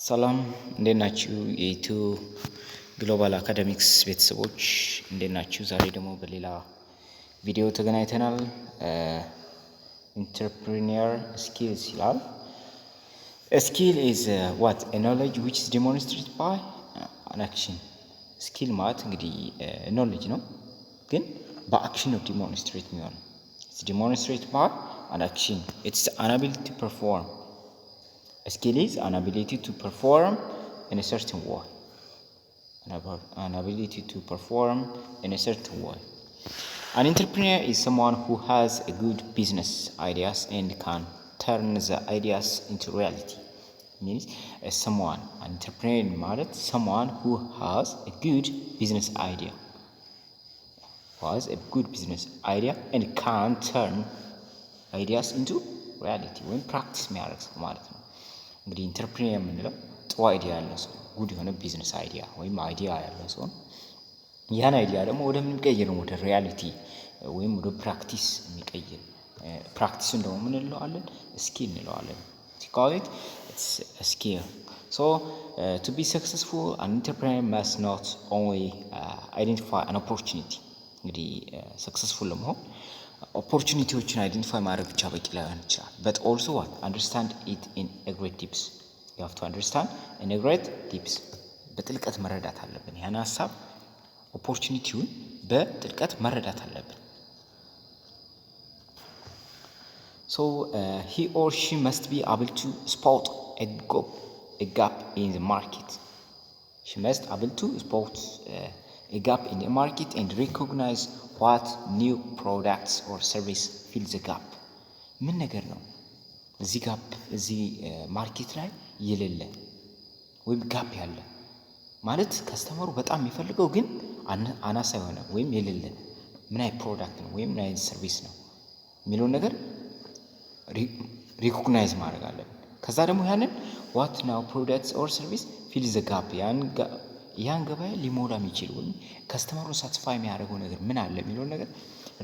ሰላም እንዴት ናችሁ? የኢትዮ ግሎባል አካዳሚክስ ቤተሰቦች እንዴት ናችሁ? ዛሬ ደግሞ በሌላ ቪዲዮ ተገናኝተናል። ኢንተርፕሪኒየር ስኪልስ ይላል። ስኪል ኢዝ what a knowledge which is demonstrated by an action። ስኪል ማለት እንግዲህ ኖሌጅ ነው፣ ግን በአክሽን ነው ዲሞንስትሬት የሚሆነው። it's demonstrated by an action. It's an ability to perform. A skill is an ability to perform in a certain way. An ability to perform in a certain way. An entrepreneur is someone who has a good business ideas and can turn the ideas into reality. Means someone, an entrepreneur ማለት someone who has a good business idea. Who has a good business idea and can turn ideas into reality. when practice የሚያደርግ ሰው ማለት ነው። እንግዲህ ኢንተርፕሪነር የምንለው ጥሩ አይዲያ ያለው ሰው፣ ጉድ የሆነ ቢዝነስ አይዲያ ወይም አይዲያ ያለው ሰው፣ ያን አይዲያ ደግሞ ወደ ምን ቀይር ነው? ወደ ሪያሊቲ ወይም ወደ ፕራክቲስ የሚቀይር። ፕራክቲስን ደግሞ ምን እንለዋለን? ስኪል እንለዋለን። call it it's a skill. So to be successful, an entrepreneur must not only identify an opportunity. እንግዲህ ሰክሰስፉል ለመሆን ኦፖርቹኒቲዎችን አይደንቲፋይ ማድረግ ብቻ በቂ ላይሆን ይችላል። but also what? Understand it in a great depth. You have to understand in a great depth. በጥልቀት መረዳት አለብን። ያን ሐሳብ ኦፖርቹኒቲውን በጥልቀት መረዳት አለብን። so he or she must be able to spot a gap in the market. She must able to spot a gap in the market and recognize what new products or service fill the gap. ምን ነገር ነው እዚህ ጋፕ እዚህ ማርኬት ላይ የሌለ ወይም ጋፕ ያለ ማለት ከስተመሩ በጣም የሚፈልገው ግን አናሳ የሆነ ወይም የሌለ ምን አይነት ፕሮዳክት ነው ወይም ምን አይነት ሰርቪስ ነው የሚለውን ነገር ሪኮግናይዝ ማድረግ አለብን። ከዛ ደግሞ ያንን what now products or service fill the gap ያን ገበያ ሊሞላ የሚችል ወይም ከስተመሩን ሳትስፋይ የሚያደርገው ነገር ምን አለ የሚለውን ነገር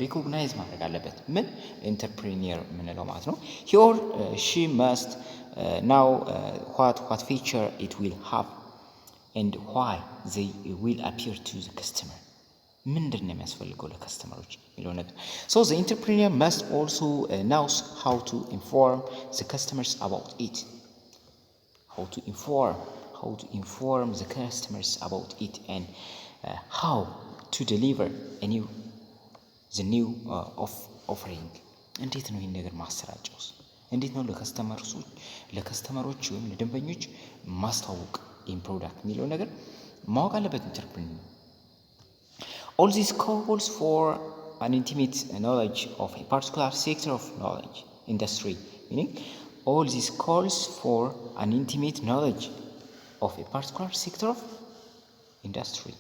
ሪኮግናይዝ ማድረግ አለበት። ምን ኢንተርፕሪኒየር የምንለው ማለት ነው። he or she must know what feature it will have and why they will appear to the customer. ምንድን ነው የሚያስፈልገው ለከስተመሮች የሚለው ነገር። so the entrepreneur must also knows how to inform the customers about it. how to inform the customers about it and how to deliver the new offering. እንዴት ነው ይሄን ነገር ማሰራጨው? እንዴት ነው ለከስተመሮች ወይም ለደንበኞች ማስተዋወቅ ይሄን ፕሮዳክት የሚለው ነገር ማወቅ አለበት ኢንተርፕሪነር። all this calls for an intimate knowledge of a particular sector of knowledge industry. meaning all this calls for an intimate knowledge of a particular sector of industry.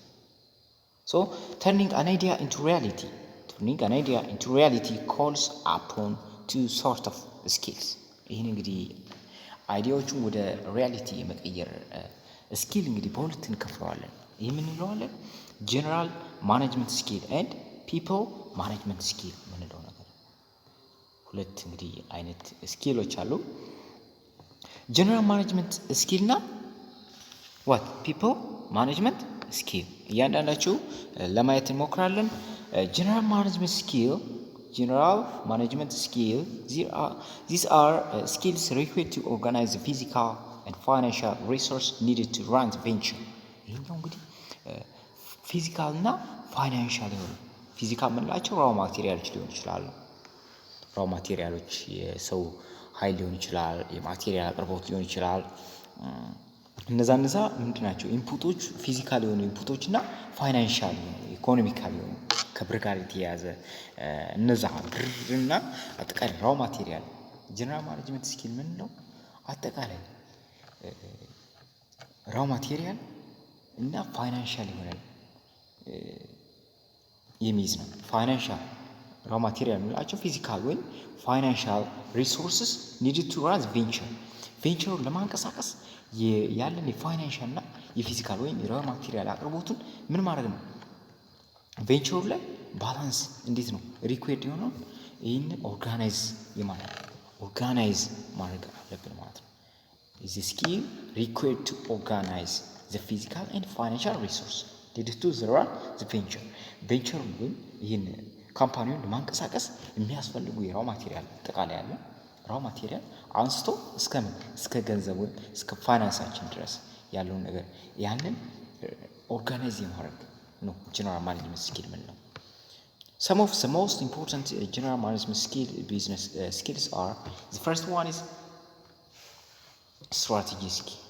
so turning an idea into reality calls upon two sort of skills. ይህን እንግዲህ አይዲያዎቹን ወደ ሪያሊቲ የመቀየር ስኪል እንግዲህ በሁለት እንከፍለዋለን። ይህ ምን እንለዋለን? ጀነራል ማኔጅመንት ስኪል ኤንድ ፒፕል ማኔጅመንት ስኪል የምንለው ነገር። ሁለት እንግዲህ አይነት ስኪሎች አሉ። ጀነራል ማኔጅመንት ስኪል እና ፒፕል ማኔጅመንት ስኪል እያንዳንዳቸው ለማየት እንሞክራለን። ጀነራል ማኔጅመንት ስኪል these are skills required to organize the physical and financial resource needed to run the venture. ይሄኛው እንግዲህ ፊዚካል እና ፋይናንሻል የሆኑ ፊዚካል የምንላቸው ራው ማቴሪያሎች ሊሆን ይችላሉ። ራው ማቴሪያሎች የሰው ኃይል ሊሆን ይችላል፣ የማቴሪያል አቅርቦት ሊሆን ይችላል። እነዛ ምንድን ናቸው? ኢንፑቶች፣ ፊዚካል የሆኑ ኢንፑቶች እና ፋይናንሻል የሆኑ ኢኮኖሚካል የሆኑ ከብር ጋር የተያያዘ እነዛ ብርና አጠቃላይ ራው ማቴሪያል። ጀነራል ማኔጅመንት ስኪል ምንለው አጠቃላይ ራው ማቴሪያል እና ፋይናንሻል የሆነ የሚይዝ ነው። ፋይናንሻል ራው ማቴሪያል የምንላቸው ፊዚካል ወይም ፋይናንሻል ሪሶርስስ ኒድድ ቱ ራን ቬንቸሩን ለማንቀሳቀስ ያለን የፋይናንሻል እና የፊዚካል ወይም የራው ማቴሪያል አቅርቦቱን ምን ማድረግ ነው? ቬንቸሩ ላይ ባላንስ እንዴት ነው ሪኩዌርድ የሆነው ይህን ኦርጋናይዝ ማድረግ አለብን ማለት ነው። is a skill required to organize the physical and financial resource needed to run the venture. venture ወይም ይህን ካምፓኒውን ለማንቀሳቀስ የሚያስፈልጉ የራው ማቴሪያል ጠቃላይ ያለ ራው ማቴሪያል አንስቶ እስከ ገንዘብ ወይም እስከ ፋይናንሳችን ድረስ ያለውን ነገር ያንን ኦርጋናይዝ ማድረግ ነው ጀነራል ማኔጅመንት ስኪል ምን ነው። Some of the most important general management business skills are, the first one is strategy skill.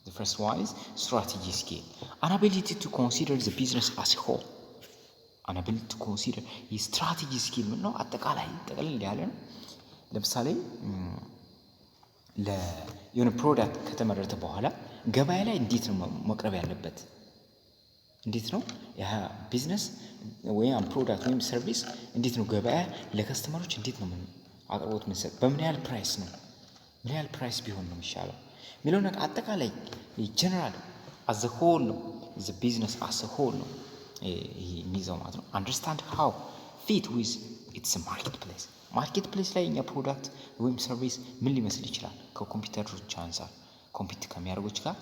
The first one is strategy skill. An ability to consider the business as a whole. An ability to consider the strategy skill ነው አጠቃላይ ጠቅልል ያለ ነው። ለምሳሌ የሆነ ፕሮዳክት ከተመረተ በኋላ ገበያ ላይ እንዴት ነው መቅረብ ያለበት? እንዴት ነው ያ ቢዝነስ ወይም ፕሮዳክት ወይም ሰርቪስ እንዴት ነው ገበያ ለከስተመሮች እንዴት ነው አቅርቦት መስጠት? በምን ያህል ፕራይስ ነው? ምን ያህል ፕራይስ ቢሆን ነው የሚሻለው የሚለው ነገር አጠቃላይ ጀነራል as a whole ነው the business as a whole ነው ይሄ የሚይዘው ማለት ነው። understand how fit with its marketplace. ማርኬትፕሌስ ላይ እኛ ፕሮዳክት ወይም ሰርቪስ ምን ሊመስል ይችላል ከኮምፒውተሮች አንፃር ኮምፒት ከሚያደርጉት ጋር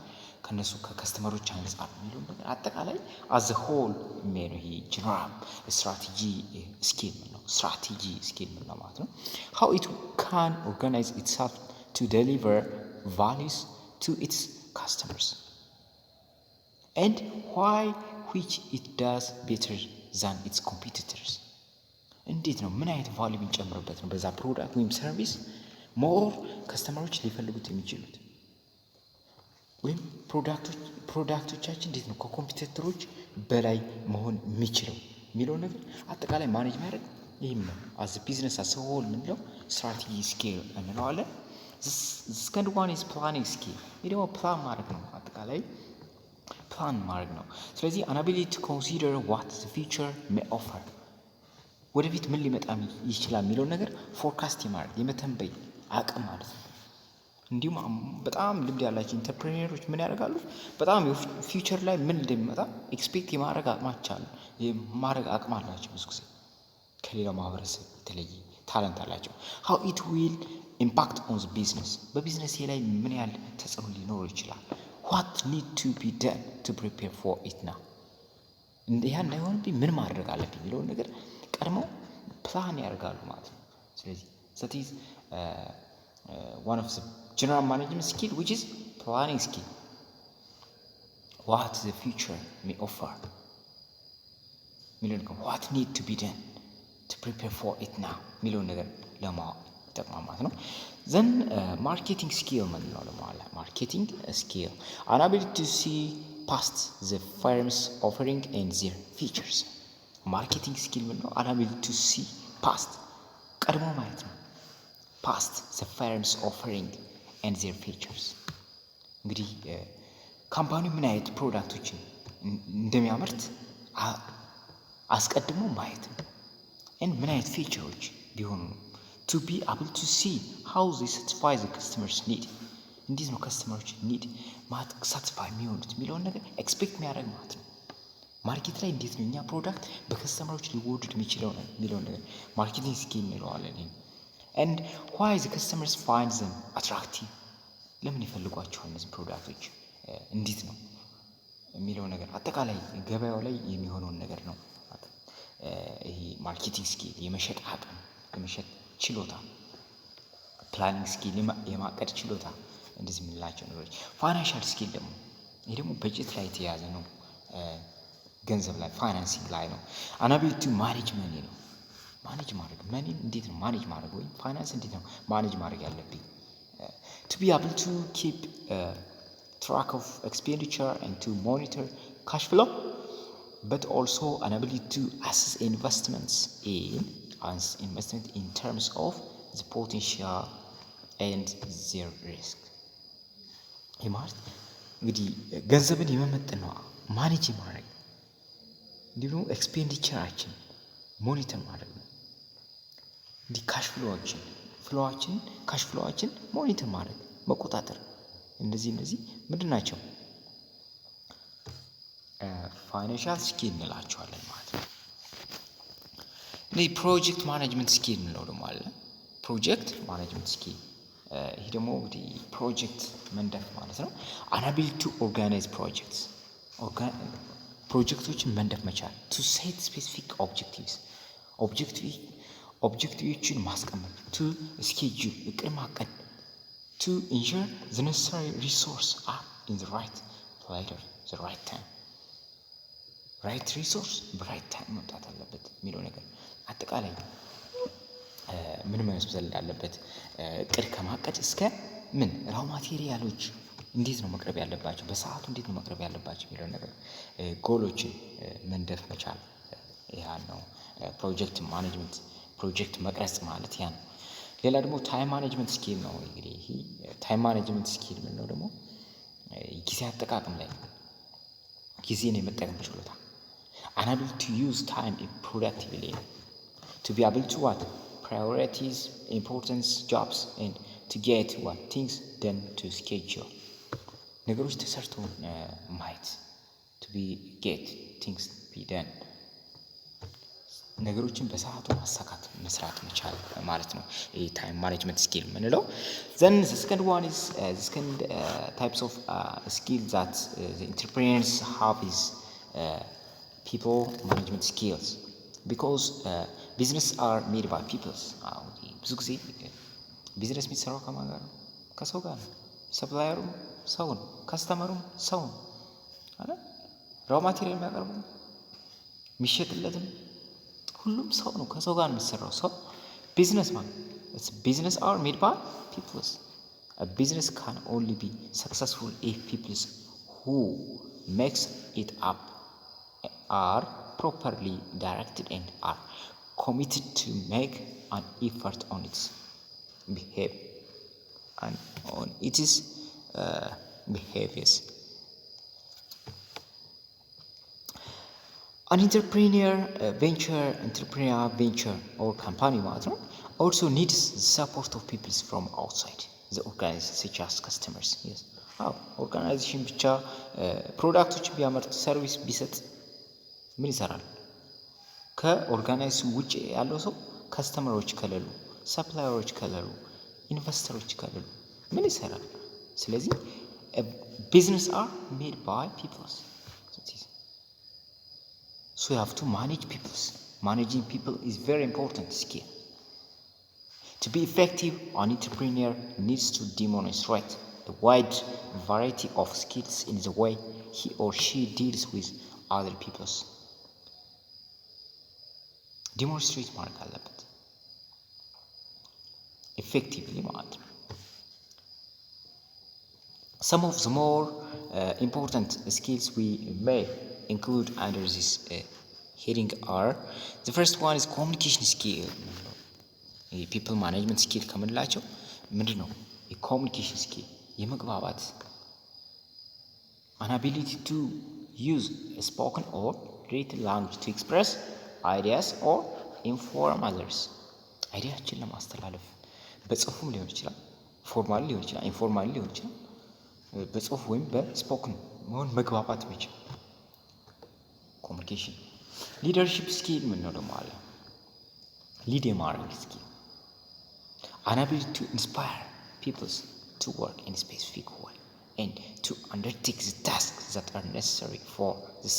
ከነሱ ከከስተመሮች አንፃር የሚለው ነገር አጠቃላይ as a whole የሚለው ይሄ ጀነራል ስትራቴጂ ስኪል ነው። ስትራቴጂ ስኪል ነው ማለት ነው። how it can organize itself to deliver values to its customers and why which it does better than its competitors. እንዴት ነው ምን አይነት ቫልዩ ብንጨምርበት ነው በዛ ፕሮዳክት ወይም ሰርቪስ ሞር ከስተመሮች ሊፈልጉት የሚችሉት ወይም ፕሮዳክቶቻችን እንዴት ነው ከኮምፒውተሮች በላይ መሆን የሚችለው የሚለው ነገር አጠቃላይ ማኔጅ ማድረግ ይሄም ነው as a business as a whole ምንለው ስትራቴጂ ስኪል እንለዋለን። the second one is planning skill. ይሄ ደግሞ ፕላን ማድረግ ነው አጠቃላይ ፕላን ማድረግ ነው። ስለዚህ an ability to consider what the future may offer ወደፊት ምን ሊመጣ ይችላል የሚለው ነገር ፎርካስት የማድረግ የመተንበይ አቅም ማለት ነው። እንዲሁም በጣም ልምድ ያላቸው ኢንተርፕርኒየሮች ምን ያደርጋሉ? በጣም ፊውቸር ላይ ምን እንደሚመጣ ኤክስፔክት የማድረግ አቅም አላቸው። ብዙ ጊዜ ከሌላው ማህበረሰብ የተለየ ታለንት አላቸው። how it will impact on the business በቢዝነስ ላይ ምን ያህል ተጽዕኖ ሊኖረው ይችላል? what need to be done to prepare for it now ያ እንዳይሆንብኝ ምን ማድረግ አለብኝ የሚለውን ነገር ቀድመው ፕላን ያደርጋሉ ማለት ነው። ስለዚህ that is one of the general management skill which is planning skill. what the future may offer ሚሊዮን what need to be done to prepare for it now ሚሊዮን ነገር ለማወቅ ይጠቅማል ማለት ነው። then marketing skill ምንለው ደግሞ አለ marketing skill an ability to see past the firm's offering and their features. ማርኬቲንግ ስኪል ምንለው an ability to see past ቀድሞ ማለት ነው past the firm's offering and their features እንግዲህ ካምፓኒው ምን አይነት ፕሮዳክቶችን እንደሚያመርት አስቀድሞ ማየት ነው and ምን አይነት ፊቸሮች ቢሆኑ to be able to see how they satisfy the customer's need እንዴት ነው ከስተመሮች ኒድ ማለት ሳቲስፋይ የሚሆኑት የሚለውን ነገር ኤክስፔክት የሚያደርግ ማለት ነው። ማርኬት ላይ እንዴት ነው እኛ ፕሮዳክት በከስተመሮች ሊወዱድ የሚችለው ነው የሚለውን ነገር ማርኬቲንግ ስኪል እንለዋለን። and why the customers find them attractive ለምን ይፈልጓቸዋል እነዚህ ፕሮዳክቶች እንዴት ነው የሚለው ነገር አጠቃላይ ገበያው ላይ የሚሆነውን ነገር ነው። ይሄ ማርኬቲንግ ስኪል የመሸጥ አቅም የመሸጥ ችሎታ ፕላኒንግ ስኪል የማቀድ ችሎታ እንደዚህ የምንላቸው ነገሮች። ፋይናንሻል ስኪል ደግሞ ይሄ ደግሞ በጀት ላይ የተያዘ ነው ገንዘብ ላይ ፋይናንሲንግ ላይ ነው። an ability to manage money ነው ማኔጅ ማድረግ መኒ እንዴት ነው ማኔጅ ማድረግ ወይ ፋይናንስ እንዴት ነው ማኔጅ ማድረግ ያለብኝ to be able to keep track of expenditure and to monitor cash flow but also an ability to assess investment in terms of the potential and their risk. ይህ ማለት እንግዲህ ገንዘብን የመመጠን ነው ማኔጅ ማድረግ እንዲሁም ኤክስፔንዲቸራችን ሞኒተር ማድረግ ነው። እንዲህ ካሽ ፍሎዋችን ሞኒተር ማድረግ መቆጣጠር እነዚህ ምንድን ናቸው? ፋይናንሻል ስኪል እንላቸዋለን ማለት ነው። እኔ ፕሮጀክት ማኔጅመንት ስኪል እንለው ደግሞ አለ። ፕሮጀክት ማኔጅመንት ስኪል ይሄ ደግሞ እንግዲህ ፕሮጀክት መንደፍ ማለት ነው። አናቢሊቲ ቱ ኦርጋናይዝ ፕሮጀክትስ ፕሮጀክቶችን መንደፍ መቻል። ቱ ሴት ስፔሲፊክ ኦብጀክቲቭስ ኦብጀክቲቮችን ማስቀመጥ። ቱ ስኬጁል እቅድ ማቀድ። ቱ ኢንሹር ዘ ኔሰሰሪ ሪሶርስ አር ኢን ዘ ራይት ፕሌስ ዘ ራይት ታይም። ራይት ሪሶርስ በራይት ታይም መምጣት አለበት የሚለው ነገር አጠቃላይ ምን መመስል እንዳለበት እቅድ ከማቀድ እስከ ምን ራው ማቴሪያሎች እንዴት ነው መቅረብ ያለባቸው፣ በሰዓቱ እንዴት ነው መቅረብ ያለባቸው የሚለው ነገር ጎሎችን መንደፍ መቻል ያ ነው። ፕሮጀክት ማኔጅመንት ፕሮጀክት መቅረጽ ማለት ያ ነው። ሌላ ደግሞ ታይም ማኔጅመንት ስኪል ነው። እንግዲህ ይሄ ታይም ማኔጅመንት ስኪል ምን ነው ደግሞ ጊዜ አጠቃቀም ላይ ጊዜን የመጠቀም ችሎታ። unable to use time productively to be able to what priorities importance jobs and to get what things done to schedule ነገሮች ተሰርቶ ማየት to be get things be done ነገሮችን በሰዓቱ ማሳካት መስራት መቻል ማለት ነው። ይሄ ታይም ማኔጅመንት ስኪል የምንለው። then the second one is the second types of skill that the entrepreneurs have is people management skills because business are made by peoples ብዙ ጊዜ ቢዝነስ የሚሰራው ከማን ጋር ነው? ከሰው ጋር ነው። ሰፕላየሩም ሰው ነው፣ ከስተመሩም ሰው ነው አይደል? ራው ማቴሪያል የሚያቀርቡ የሚሸጥለትም ሁሉም ሰው ነው። ከሰው ጋር የሚሰራው ሰው ቢዝነስ ማለት business are made by peoples. A business can only be successful if peoples who makes it up are properly directed and are committed to make an effort on its behavior and on its behaviors. An entrepreneurial venture or company ማለት ነው also needs the support of people from outside the organization such as customers. Yes. ኦርጋናይዜሽን ብቻ ፕሮዳክቶችን ቢያመርት ሰርቪስ ቢሰጥ ምን ይሰራል? ከኦርጋናይዜሽን ውጭ ያለው ሰው ከስተመሮች ከሌሉ፣ ሰፕላየሮች ከሌሉ፣ ኢንቨስተሮች ከሌሉ ምን ይሰራል? ስለዚህ ቢዝነስ አር ሜድ ባይ ፒፕልስ so you have to manage people. Managing people is very important skill. To be effective, an entrepreneur needs to demonstrate a wide variety of skills in the way he or she deals with other people. Demonstrate ማድረግ አለበት effectively ማለት ነው። Some of the more important skills we may include under this heading are the first one is communication skill. people management skill ከምንላቸው ምንድን ነው? የኮሚኒኬሽን ስኪል የመግባባት an ability to use a spoken or written language to express ideas or inform others. አይዲያችን ለማስተላለፍ በጽሁፍም ሊሆን ይችላል፣ ፎርማሊ ሊሆን ይችላል፣ ኢንፎርማሊ ሊሆን ይችላል። በጽሁፍ ወይም በስፖክን መሆን መግባባት መቻል ኮሚኒኬሽን። ሊደርሺፕ ስኪል ምን ነው ደግሞ አለ? ሊድ የማድረግ ስኪል an ability to inspire people to work in a specific way and to undertake the tasks that are necessary for the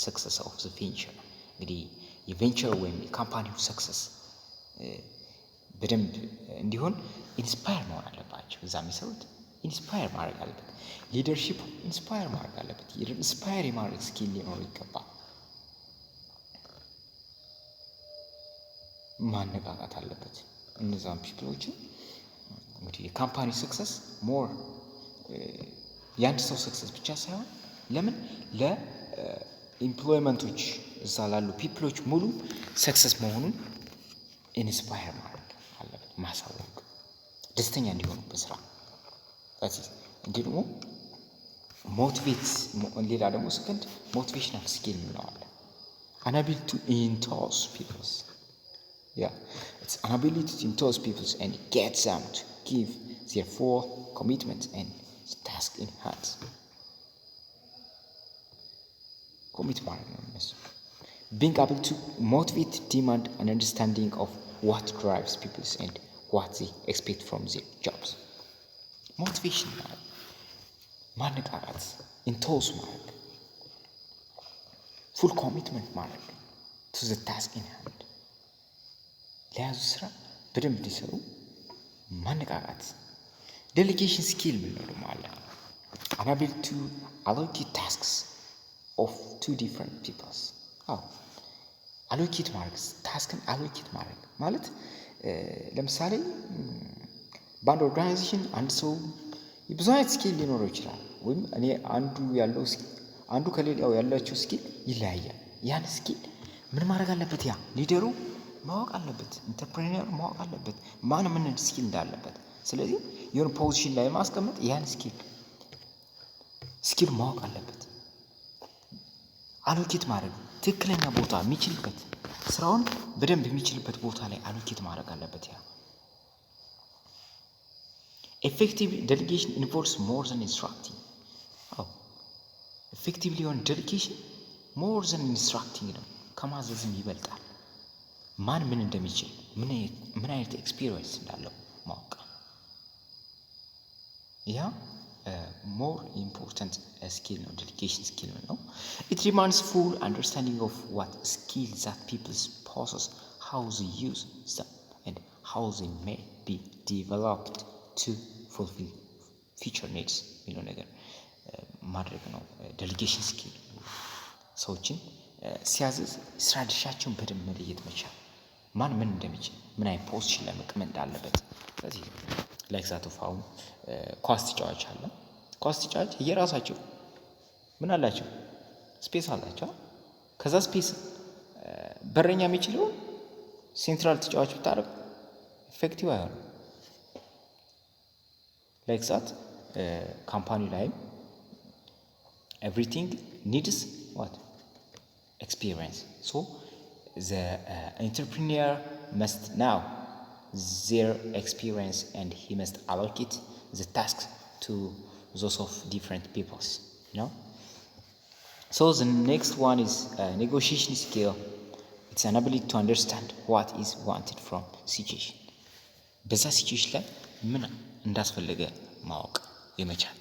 success of the venture. እንግዲህ የቬንቸር ወይም የካምፓኒው ሰክሰስ በደንብ እንዲሆን ኢንስፓየር መሆን አለባቸው። እዛ የሚሰሩት ኢንስፓየር ማድረግ አለበት። ሊደርሺፕ ኢንስፓየር ማድረግ አለበት። ኢንስፓየር የማድረግ ስኪል ሊኖር ይገባል። ማነቃቃት አለበት እነዛን ፒፕሎችን። እንግዲህ የካምፓኒ ሰክሰስ ሞር የአንድ ሰው ሰክሰስ ብቻ ሳይሆን ለምን ለኢምፕሎይመንቶች እዛ ላሉ ፒፕሎች ሙሉ ሰክሰስ መሆኑን ኢንስፓየር ማድረግ አለበት፣ ማሳወቅ፣ ደስተኛ እንዲሆኑ በስራ እንዲህ ደግሞ ሞቲቬት። ሌላ ደግሞ ሰከንድ ሞቲቬሽናል ስኪል እንለዋለን። an ability to enthuse people. It's an ability to enthuse people and get them to give their full commitment and task in hand. Commit ማድረግ ነው እነሱ። being able to motivate, demand an understanding of what drives people and what they expect from their jobs. motivation ማለት ማነቃቃት፣ ኢንቶስ ማድረግ፣ full commitment ማድረግ to the task in hand ለያዙ ስራ በደንብ እንዲሰሩ ማነቃቃት። delegation skill ምንለው ማለት unable to allocate tasks of two different peoples። አሎኬት ማድረግ ታስክን አሎኬት ማድረግ ማለት ለምሳሌ በአንድ ኦርጋናይዜሽን አንድ ሰው ብዙ አይነት ስኪል ሊኖረው ይችላል። ወይም እኔ አንዱ ከሌላው ያላቸው ስኪል ይለያያል። ያን ስኪል ምን ማድረግ አለበት? ያ ሊደሩ ማወቅ አለበት። ኢንተርፕሬነር ማወቅ አለበት ማን ምን ስኪል እንዳለበት። ስለዚህ የሆነ ፖዚሽን ላይ ማስቀመጥ ያን ስኪል ማወቅ አለበት። አሎኬት ማድረግ ትክክለኛ ቦታ የሚችልበት ስራውን በደንብ የሚችልበት ቦታ ላይ አሎኬት ማድረግ አለበት። ያ effective delegation involves more than instructing። effectively on delegation more than instructing ነው። ከማዘዝም ይበልጣል። ማን ምን እንደሚችል ምን አይነት ኤክስፒሪየንስ እንዳለው ማወቅ ያ more important skill ነው። delegation skill ነው። it demands full understanding of what skills that people possess, how they use them, and how they may be developed to fulfill future needs የሚለው ነገር ማድረግ ነው። delegation skill ሰዎችን ሲያዝዝ ስራ ድርሻቸውን በደንብ መለየት መቻል፣ ማን ምን እንደሚችል ምን አይነት ፖዚሽን ላይ መቀመጥ እንዳለበት። ስለዚህ ላይክ ዛት ኦፍ አሁን ኳስ ተጫዋች አለ። ኳስ ተጫዋች የራሳቸው ምን አላቸው? ስፔስ አላቸው። ከዛ ስፔስ በረኛ የሚችለው ሴንትራል ተጫዋች ብታደርግ ኢፌክቲቭ አይሆንም። ላይክ ዛት ካምፓኒ ላይም ኤቭሪቲንግ ኒድስ ዋት experience. So the entrepreneur must know their experience and he must allocate the tasks to those of different peoples, you know. So the next one is negotiation skill. It's an ability to understand what is wanted from situation. በዛ ሲቹዌሽን ላይ ምን እንዳስፈልገ ማወቅ የመቻል።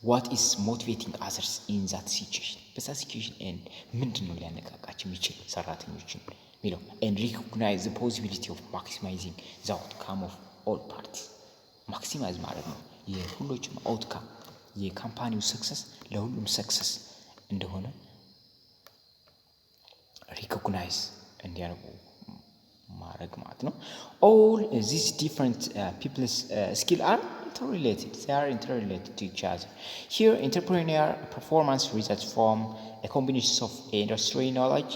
what is motivating others in that situation? በዛ ሲቹዌሽን ኤንድ ምንድነው ሊያነቃቃቸው የሚችል ሰራተኞችን ሚለው and recognize the possibility of maximizing the outcome of all parties. ማክሲማይዝ ማድረግ ነው የሁሎችም አውትካም የካምፓኒው ሰክሰስ ለሁሉም ሰክሰስ እንደሆነ ሪኮግናይዝ እንዲያደርጉ ማድረግ ማለት ነው። all these different people's skill are interrelated. They are interrelated to each other. Here entrepreneurial performance results from a combination of industry knowledge,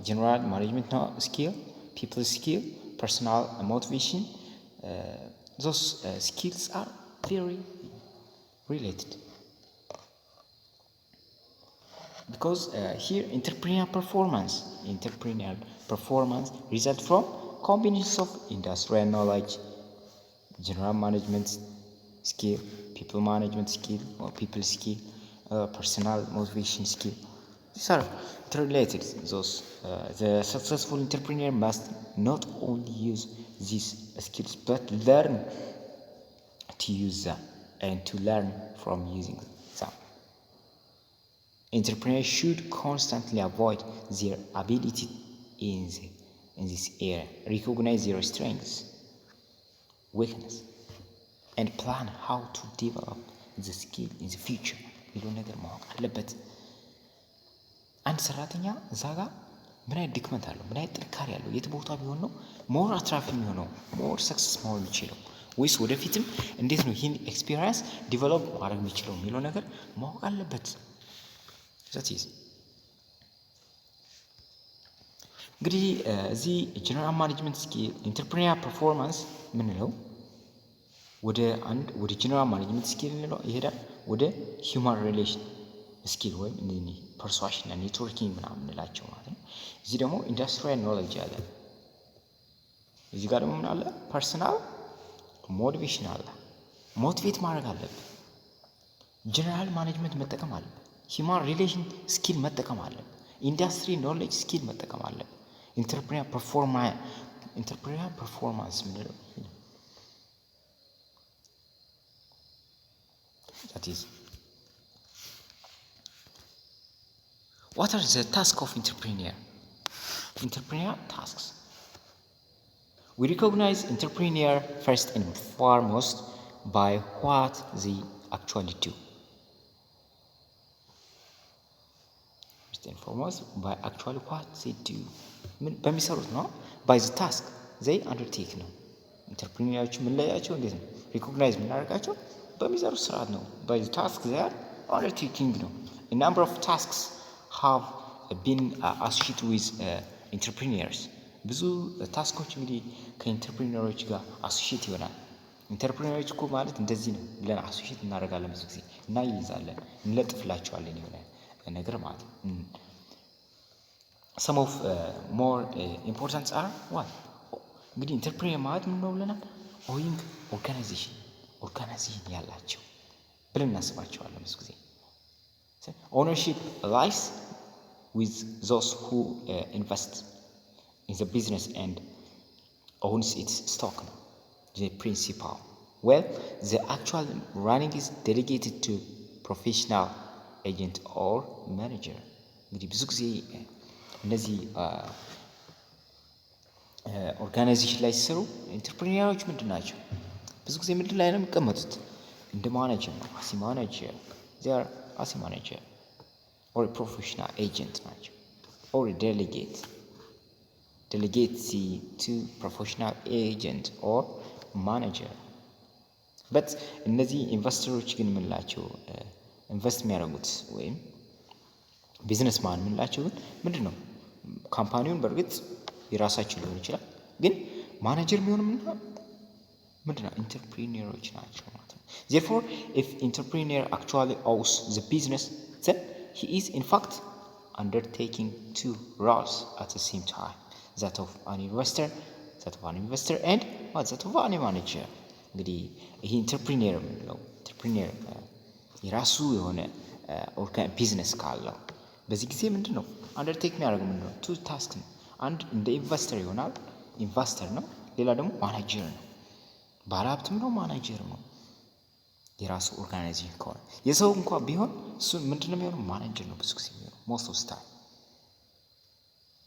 general management skill, people skill, personal motivation. Those skills are very related because here entrepreneurial performance results from combinations of industrial knowledge, general management skill, people management skill or people skill, personal motivation skill. These are interrelated. The successful entrepreneur must not only use these skills but learn to use them and to learn from using them. Entrepreneurs should constantly avoid their ability in this area, recognize their strengths, weakness, and plan how to develop the skill in the future. የሚለው ነገር ማወቅ አለበት። አንድ ሰራተኛ እዛ ጋር ምን አይነት ድክመት አለው፣ ምን አይነት ጥንካሬ አለው፣ የት ቦታ ቢሆን ነው ሞር አትራፊ የሚሆነው ሞር ሰክሰስ መሆን የሚችለው ወይስ ወደፊትም እንዴት ነው ይህን ኤክስፒሪየንስ ዲቨሎፕ ማድረግ የሚችለው የሚለው ነገር ማወቅ አለበት። ዛቲስ እንግዲህ እዚህ ጀነራል ማኔጅመንት ስኪል ኢንተርፕሪነር ፐርፎርማንስ ምንለው ወደ ጀነራል ማኔጅመንት ስኪል እንለው ይሄዳል። ወደ ሂውማን ሪሌሽን ስኪል ወይም እነዚህ ፐርሱዋሽን እና ኔትወርኪንግ ምናምን እንላቸው ማለት ነው። እዚህ ደግሞ ኢንዱስትሪያል ኖሌጅ አለ። እዚህ ጋር ደግሞ ምን አለ? ፐርሰናል ሞቲቬሽን አለ። ሞቲቬት ማድረግ አለብን። ጀነራል ማኔጅመንት መጠቀም አለብን። ሂውማን ሪሌሽን ስኪል መጠቀም አለብን። ኢንዱስትሪ ኖሌጅ ስኪል መጠቀም አለብን። ኢንተርፕሪነር ፐርፎርማንስ ምንድነው? that is what are the tasks of entrepreneurial tasks? We recognize entrepreneur first and foremost by what they actually do. First and foremost by actually what they do. በሚሰሩት ነው። by the task they undertake ነው። ኢንተርፕሪነሮች የምንለያቸው እንዴት ነው? ሪኮግናይዝ የምናደርጋቸው በሚሰሩት ስርዓት ነው። by the task they are undertaking ነው። a number of tasks have been associated with entrepreneurs. ብዙ ታስኮች እንግዲህ ከኢንተርፕሪነሮች ጋር አሶሺየት ይሆናል። ኢንተርፕሪነሮች እኮ ማለት እንደዚህ ነው ብለን አሶሺየት እናደርጋለን። ብዙ ጊዜ እናይዛለን፣ እንለጥፍላቸዋለን የሆነ ነገር ማለት ነው። some of more important are what እንግዲህ ኢንተርፕሪነር ማለት ምን ነው ብለናል? ኦዊንግ ኦርጋናይዜሽን ያላቸው ብለን እናስባቸዋለን ብዙ ጊዜ። ownership lies with those who invest in the business and owns its stock, the principal. Well, the actual running is delegated to professional agent or manager. እንግዲህ ብዙ ጊዜ እነዚህ ኦርጋናይዜሽን ላይ ሲሰሩ ኢንተርፕሪነሮች ምንድን ናቸው? ብዙ ጊዜ ምንድን ላይ ነው የሚቀመጡት? እንደ ማኔጀር ነው። አሲ ማኔጀር they are as a manager or a professional agent ናቸው or a delegate to professional agent or manager. but እነዚህ ኢንቨስተሮች ግን ምንላቸው ኢንቨስት የሚያደርጉት ወይም ቢዝነስ ማን ምንላቸው ግን ምንድን ነው? ካምፓኒውን በእርግጥ የራሳቸው ሊሆን ይችላል፣ ግን ማኔጀር የሚሆነው ምንድን ነው? ኢንተርፕሪነሮች ናቸው ማለት ነው። therefore if entrepreneur actually owns the business, then he is in fact undertaking two roles at the same time, that of an investor and that of an manager. እንግዲህ ይሄ ኢንተርፕሪነር የምንለው ኢንተርፕሪነር የራሱ የሆነ ቢዝነስ ካለው በዚህ ጊዜ ምንድን ነው አንደርቴክ የሚያደርገው? ምንድን ነው? ቱ ታስክ ነው። አንድ እንደ ኢንቨስተር ይሆናል፣ ኢንቨስተር ነው። ሌላ ደግሞ ማናጀር ነው፣ ባለሀብትም ነው፣ ማናጀር ነው። የራሱ ኦርጋናይዜሽን ከሆነ የሰው እንኳን ቢሆን እሱ ምንድን ነው የሚሆነው? ማናጀር ነው ብዙ ጊዜ የሚሆነው ሞስት ኦፍ ታይም።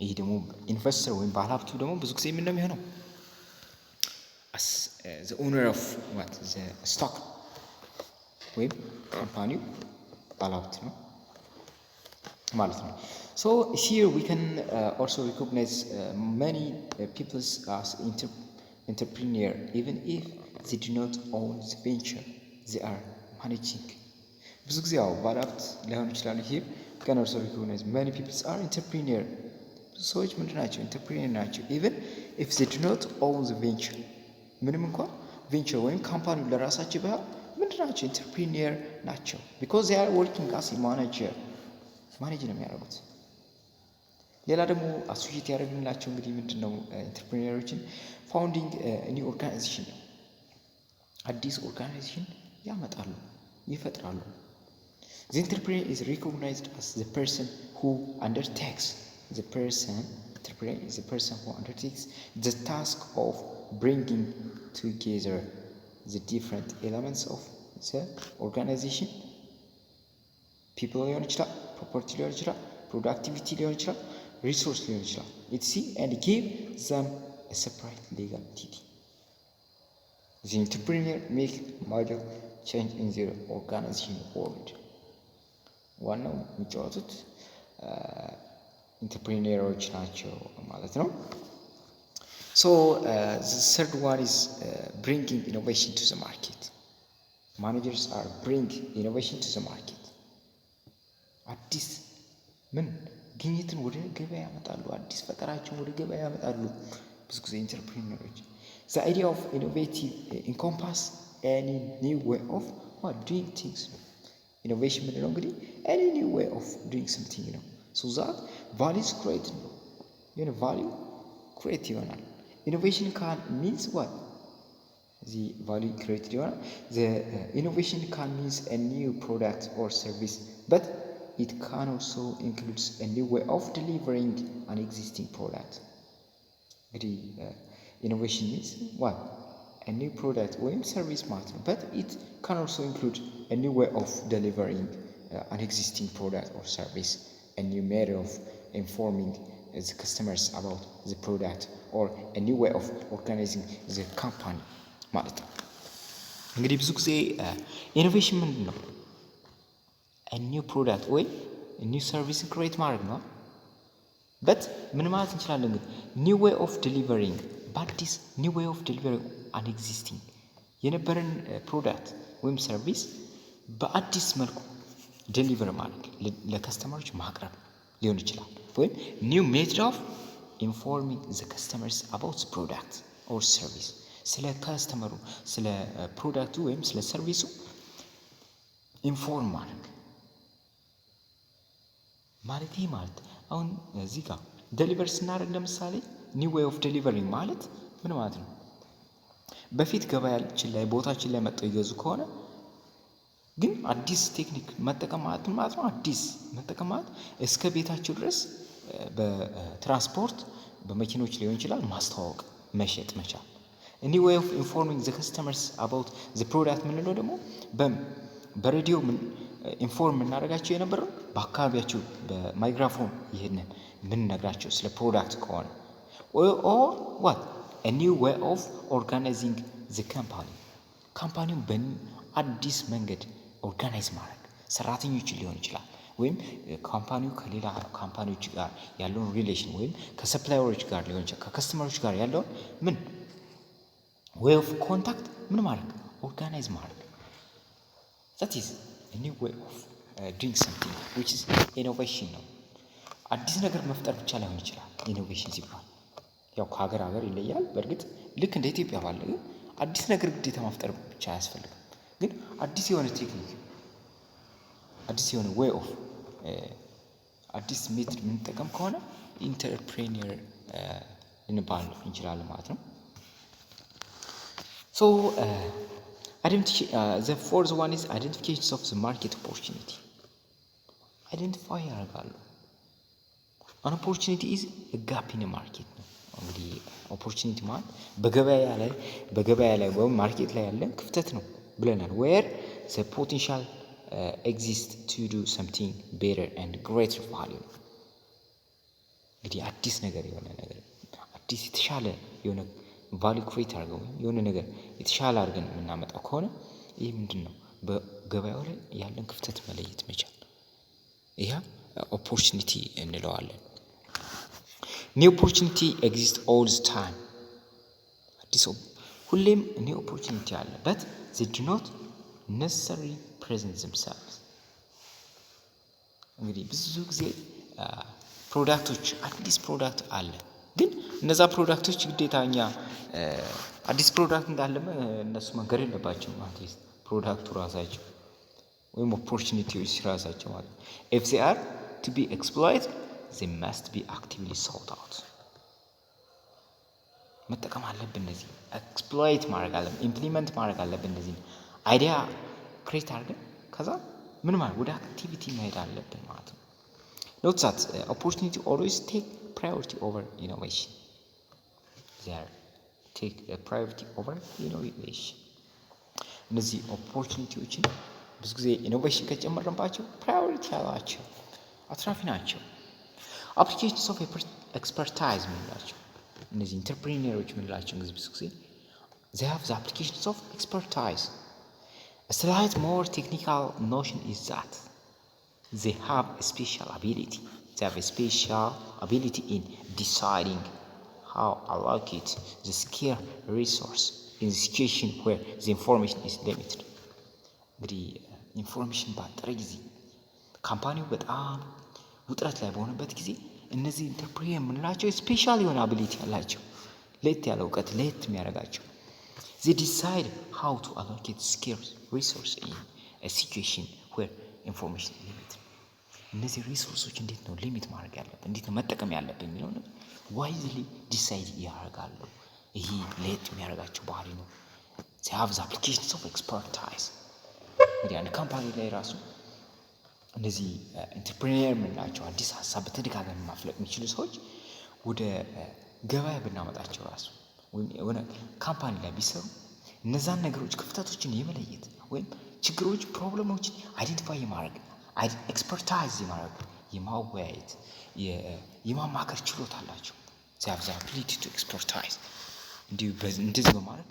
ይሄ ደግሞ ኢንቨስተር ወይም ባለሀብቱ ደግሞ ብዙ ጊዜ ምን ነው የሚሆነው? the owner of what the stock ወይም ካምፓኒው ባለሀብት ነው ማለት ነው። so here we can also recognize many people as entrepreneur even if they do not own the venture they are managing. ብዙ ጊዜ ያው ባለሀብት ሊሆን ይችላል። here can also recognize many people are entrepreneur. ሰዎች ምንድን ናቸው? ኢንተርፕሪነር ናቸው even if they do not own the venture። ምንም እንኳን ቬንቸር ወይም ካምፓኒው ለራሳቸው ባይሆን ምንድን ናቸው? ኢንተርፕሪነር ናቸው because they are working as a manager ማኔጅ ነው የሚያደርጉት። ሌላ ደግሞ አሶሺየት ያደረግንላቸው እንግዲህ ምንድን ነው ኢንተርፕሪነሮችን ፋውንዲንግ ኒው ኦርጋናይዜሽን ነው። አዲስ ኦርጋናይዜሽን ያመጣሉ፣ ይፈጥራሉ። the entrepreneur is recognized as the person who undertakes the person who undertakes the task of bringing together the different elements of the organization. people ሊሆን ይችላል፣ ፕሮፐርቲ ሊሆን ይችላል፣ ፕሮዳክቲቪቲ ሊሆን ይችላል፣ ሪሶርስ ሊሆን ይችላል። and give them a separate legal entity. the entrepreneur make major change in their organization world. ዋናው የሚጫወቱት ኢንተርፕሪነሮች ናቸው ማለት ነው። so the third one is bringing innovation to the market. managers are bring innovation to the market. አዲስ ምን ግኝትን ወደ ገበያ ያመጣሉ፣ አዲስ ፈጠራቸውን ወደ ገበያ ያመጣሉ ብዙ ጊዜ ኢንተርፕሪነሮች። the idea of innovative encompass any new way of doing things. ኢኖቬሽን ምንድነው እንግዲህ any new way of doing something ነው። so that value is created ነው። የሆነ value create ይሆናል። innovation can means what? the value created ይሆናል። the innovation can means a new product or service, but it can also include a new way of delivering an existing product. እንግዲህ ኢኖቬሽን ሚንስ ዋት a new product or service ማለት but it can also include a new way of delivering an existing product or service, a new method of informing the customers about the product, or a new way of organizing the company ማለት ነው። እንግዲህ ብዙ ጊዜ ኢኖቬሽን ምንድን ነው? a new product ወይ a new service create ማድረግ ነው። but ምን ማለት እንችላለን ግን new way of delivering በአዲስ new way of delivering an existing የነበረን ፕሮዳክት ወይም ሰርቪስ በአዲስ መልኩ ዴሊቨር ማድረግ ለከስተመሮች ማቅረብ ሊሆን ይችላል። ወይም new method of informing the customers about the product or service ስለ ከስተመሩ ስለ ፕሮዳክቱ ወይም ስለ ሰርቪሱ ኢንፎርም ማድረግ ማለት ይሄ ማለት አሁን እዚህ ጋር ዴሊቨር ስናደርግ ለምሳሌ new way of delivering ማለት ምን ማለት ነው? በፊት ገበያችን ላይ ቦታችን ላይ መጥተው ይገዙ ከሆነ ግን አዲስ ቴክኒክ መጠቀም ማለት ነው። አዲስ መጠቀም ማለት እስከ ቤታቸው ድረስ በትራንስፖርት በመኪኖች ሊሆን ይችላል ማስተዋወቅ መሸጥ መቻል። any way of informing the customers about the product ምንለው ደግሞ በሬዲዮ ኢንፎርም እናደርጋቸው የነበረው በአካባቢያቸው በማይክሮፎን ይሄንን ምን ነግራቸው ስለ ፕሮዳክት ከሆነ or what a new way of organizing the company ካምፓኒውን በአዲስ መንገድ ኦርጋናይዝ ማድረግ ሰራተኞችን ሊሆን ይችላል ወይም ካምፓኒው ከሌላ ካምፓኒዎች ጋር ያለውን ሪሌሽን ወይም ከሰፕላየሮች ጋር ሊሆን ይችላል ከከስተመሮች ጋር ያለውን ምን way of contact ምን ማድረግ ኦርጋናይዝ ማድረግ that is a new way of doing something which is innovation ነው። አዲስ ነገር መፍጠር ብቻ ላይሆን ይችላል ኢኖቬሽን ሲባል ያው ከሀገር ሀገር ይለያል። በእርግጥ ልክ እንደ ኢትዮጵያ ባለ ግን አዲስ ነገር ግዴታ መፍጠር ብቻ አያስፈልግም። ግን አዲስ የሆነ ቴክኒክ አዲስ የሆነ way of አዲስ ሜትድ የምንጠቀም ከሆነ ኢንተርፕሬኒየር ልንባል እንችላለን ማለት ነው። so the fourth one is identification of the market opportunity identify ያደርጋሉ an opportunity is a gap in a market ነው። እንግዲህ ኦፖርቹኒቲ ማለት በገበያ ላይ ወይም ማርኬት ላይ ያለ ክፍተት ነው ብለናል። where the potential exists to do something better and greater value እንግዲህ አዲስ ነገር የሆነ ነገር አዲስ የተሻለ የሆነ ቫልዩ ክሬት አድርገው የሆነ ነገር የተሻለ አድርገን የምናመጣው ከሆነ ይህ ምንድን ነው? በገበያው ላይ ያለን ክፍተት መለየት መቻል ይሄ ኦፖርቹኒቲ እንለዋለን። new opportunity exists all the time አዲስ ሁሌም new opportunity አለ but they do not necessarily present themselves እንግዲህ ብዙ ጊዜ ፕሮዳክቶች አዲስ ፕሮዳክት አለ ግን እነዛ ፕሮዳክቶች ግዴታኛ አዲስ ፕሮዳክት እንዳለ እነሱ መንገር የለባቸው ማለት ነው። ፕሮዳክቱ ራሳቸው ወይም ኦፖርቹኒቲዎች ራሳቸው ማለት if they are to be exploited they must be actively sought out መጠቀም አለብን። እነዚህ ኤክስፕሎይት ማድረግ አለብን ኢምፕሊመንት ማድረግ አለብን። እነዚህ አይዲያ ክሬት አድርገን ከዛ ምን ማለት ወደ አክቲቪቲ መሄድ አለብን ማለት ነው። note that opportunity always take priority over innovation there take a priority over innovation እነዚህ ኦፖርቹኒቲዎችን ብዙ ጊዜ ኢኖቬሽን ከጨመረባቸው ፕራዮሪቲ ያላቸው አትራፊ ናቸው። አፕሊኬሽንስ ኦፍ ኤክስፐርታይዝ ምንላቸው እነዚህ ኢንተርፕሪኒየሮች ምንላቸው እንግዲህ ብዙ ጊዜ they have the applications of expertise. A slight more technical notion is that they have a special ability. They have a special ability in deciding how allocate the scarce resource in the situation where the information is limited. እንግዲህ ኢንፎርሜሽን ባጠረ ጊዜ ካምፓኒው በጣም ውጥረት ላይ በሆነበት ጊዜ እነዚህ ኢንተርፕሪነር የምንላቸው ስፔሻል የሆነ አቢሊቲ ያላቸው ለየት ያለ እውቀት ለየት የሚያደርጋቸው they decide how to allocate scarce resource in a situation where information is limited. እነዚህ ሪሶርሶች እንዴት ነው ሊሚት ማድረግ ያለብን እንዴት ነው መጠቀም ያለብን የሚለው ነገር ዋይዝሊ ዲሳይድ ያደርጋሉ። ይሄ ለየት የሚያደርጋቸው ባህሪ ነው። they have the applications of expertise. እንግዲህ አንድ ካምፓኒ ላይ ራሱ እነዚህ ኢንተርፕሪነር የምንላቸው አዲስ ሀሳብ በተደጋጋሚ ማፍለቅ የሚችሉ ሰዎች ወደ ገበያ ብናመጣቸው ራሱ ወይም የሆነ ካምፓኒ ላይ ቢሰሩ እነዛን ነገሮች ክፍተቶችን የመለየት ወይም ችግሮች ፕሮብለሞችን አይደንቲፋይ የማድረግ ኤክስፐርታይዝ የማድረግ የማወያየት የማማከር ችሎታ አላቸው። ዚያብዛ ability to expertise እንደዚህ በማድረግ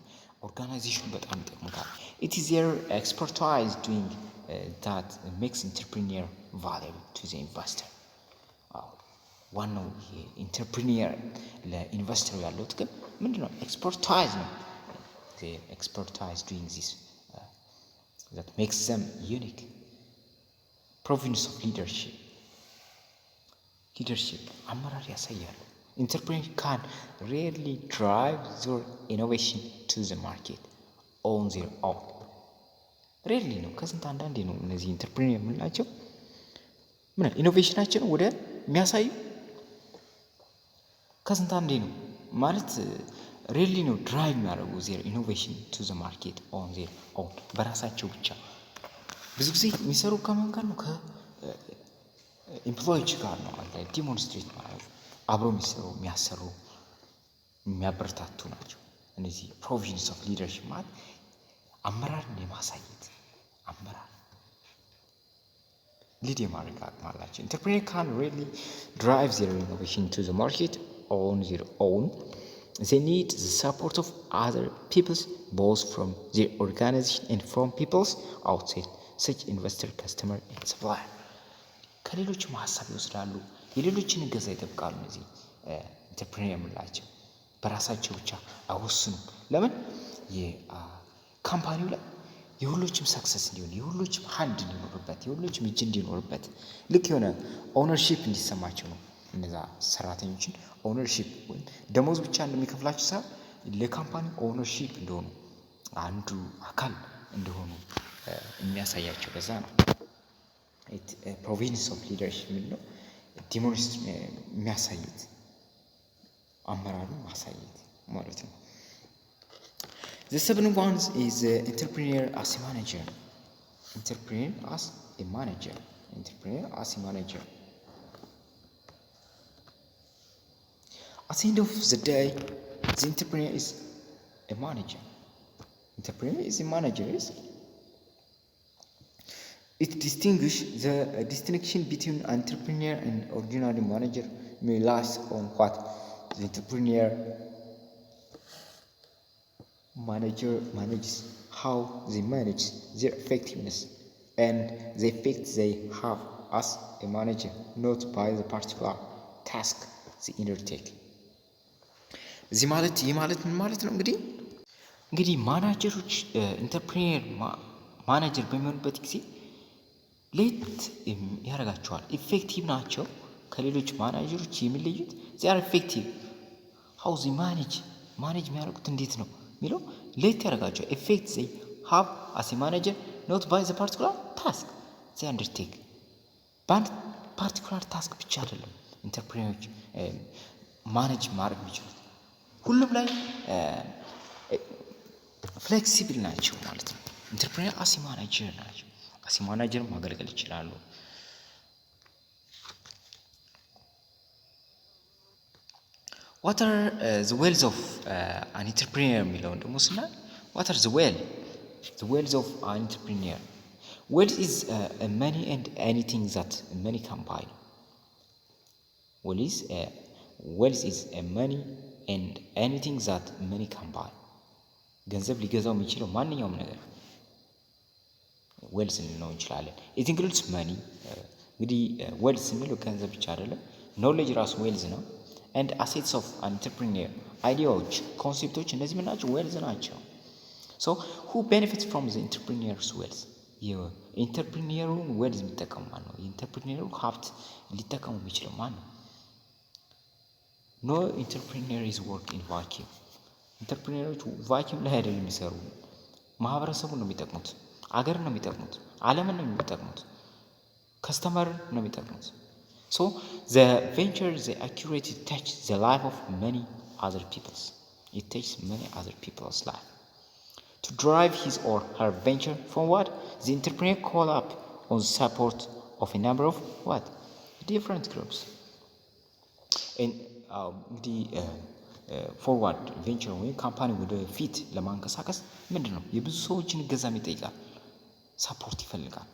ኦርጋናይዜሽኑ በጣም ይጠቅሙታል። it is their expertise doing that makes entrepreneur valuable to the investor። ዋናው ኢንተርፕሪኒየር ለኢንቨስተሩ ያለው ጥቅም ምንድነው? ኤክስፐርታይዝ ነው። ኤክስፐርታይዝ doing this that makes them unique። province of leadership አመራር ያሳያሉ። Entrepreneur can rarely drive their innovation to the market on their own። rarely ነው፣ ከስንት አንዳንዴ ነው እነዚህ ኢንተርፕሪኒየር የምንላቸው ኢኖቬሽናቸውን ወደ የሚያሳዩ ከስንት አንዴ ነው ማለት ሬሊ ነው ድራይቭ የሚያደርጉ ዜር ኢኖቬሽን ቱ ዘ ማርኬት ኦን ዜር ኦን በራሳቸው ብቻ። ብዙ ጊዜ የሚሰሩ ከማን ጋር ነው? ከኤምፕሎዮች ጋር ነው። አለ ዲሞንስትሬት ማለት አብሮ የሚሰሩ የሚያሰሩ የሚያበረታቱ ናቸው። እነዚህ ፕሮቪዥንስ ኦፍ ሊደርሺፕ ማለት አመራርን የማሳየት አመራር ሊድ የማድረግ አቅም አላቸው። ኢንተርፕሬነር ካን ሪሊ ድራይቭ ዜር ኢኖቬሽን ቱ ዘ ማርኬት on their own. They need the support of other peoples, both from their organization and from peoples outside, such investor, customer and supplier። ከሌሎችም ሀሳብ ይወስዳሉ፣ የሌሎችን እገዛ ይጠብቃሉ። እነዚህ ኢንተርፕሬነር የምንላቸው በራሳቸው ብቻ አይወስኑም። ለምን? የካምፓኒው ላይ የሁሎችም ሰክሰስ እንዲሆን፣ የሁሎችም ሀንድ እንዲኖርበት፣ የሁሎችም እጅ እንዲኖርበት ልክ የሆነ ኦነርሺፕ እንዲሰማቸው ነው። እነዛ ሰራተኞችን ኦነርሺፕ ወይም ደሞዝ ብቻ እንደሚከፍላቸው ሳይሆን ለካምፓኒ ኦነርሺፕ እንደሆኑ አንዱ አካል እንደሆኑ የሚያሳያቸው በዛ ነው። ፕሮቪንስ ኦፍ ሊደርሺፕ ምንድነው? ዲሞንስትሬት የሚያሳዩት አመራሩን ማሳየት ማለት ነው። The seven ones is entrepreneur as a manager. Entrepreneur as a manager. Entrepreneur as a manager. At the end of the day, the entrepreneur is a manager. Entrepreneur is a manager. Yes? It distinguishes the distinction between entrepreneur and ordinary manager may lies on what the entrepreneur manages, how they manage their effectiveness, and the effect they have as a manager, not by the particular task they undertake. እዚህ ማለት ይህ ማለት ምን ማለት ነው? እንግዲህ ማናጀሮች ኢንተርፕሪነር ማናጀር በሚሆኑበት ጊዜ ሌት ያደርጋቸዋል። ኢፌክቲቭ ናቸው። ከሌሎች ማናጀሮች የሚለዩት ዚያር ኢፌክቲቭ ሃው ዚ ማኔጅ የሚያደርጉት እንዴት ነው የሚለው ሌት ያደርጋቸዋል። ኢፌክት ዚ ሃቭ አስ ማናጀር ኖት ባይ ዘ ፓርቲኩላር ታስክ ዚ አንደርቴክ። በአንድ ፓርቲኩላር ታስክ ብቻ አይደለም ኢንተርፕሪነሮች ማኔጅ ማድረግ የሚችሉት ሁሉም ላይ ፍሌክሲብል ናቸው ማለት ነው። ኢንተርፕሪነር አሲ ማናጀር ናቸው። አሲ ማናጀር ማገልገል ይችላሉ። what are the wells of an entrepreneur የሚለውን ደግሞ ስናል what are the wells of an entrepreneur? Wealth is money and anything that money can buy. Wealth is money and anything that money can buy. ገንዘብ ሊገዛው የሚችለው ማንኛውም ነገር ዌልዝ ልንለው እንችላለን። it includes money። እንግዲህ ዌልዝ ስንለው ገንዘብ ብቻ አይደለም፣ ኖሌጅ ራሱ ዌልዝ ነው። and assets of an entrepreneur አይዲያዎች፣ ኮንሴፕቶች እነዚህ ምን ናቸው? ዌልዝ ናቸው። so who benefits from the entrepreneur's wealth? የኢንተርፕሪኒየሩን ዌልዝ የሚጠቀሙ ማን ነው? የኢንተርፕሪኒየሩ ሀብት ሊጠቀሙ የሚችለው ማን ነው? no entrepreneur is work in vacuum። ኢንተርፕሪነሮች ቫኪዩም ላይ አይደለም የሚሰሩ። ማህበረሰቡን ነው የሚጠቅሙት፣ አገርን ነው የሚጠቅሙት፣ ዓለምን ነው የሚጠቅሙት፣ ከስተመርን ነው የሚጠቅሙት። so the venture they accurate touch the life of many other peoples. It takes many other people's life to drive his or her venture forward. The entrepreneur call up on the support of a number of different groups. እንግዲህ ፎርዋርድ ቬንቸር ወይም ካምፓኒ ወደ ፊት ለማንቀሳቀስ ምንድን ነው የብዙ ሰዎችን እገዛም ይጠይቃል፣ ሳፖርት ይፈልጋል።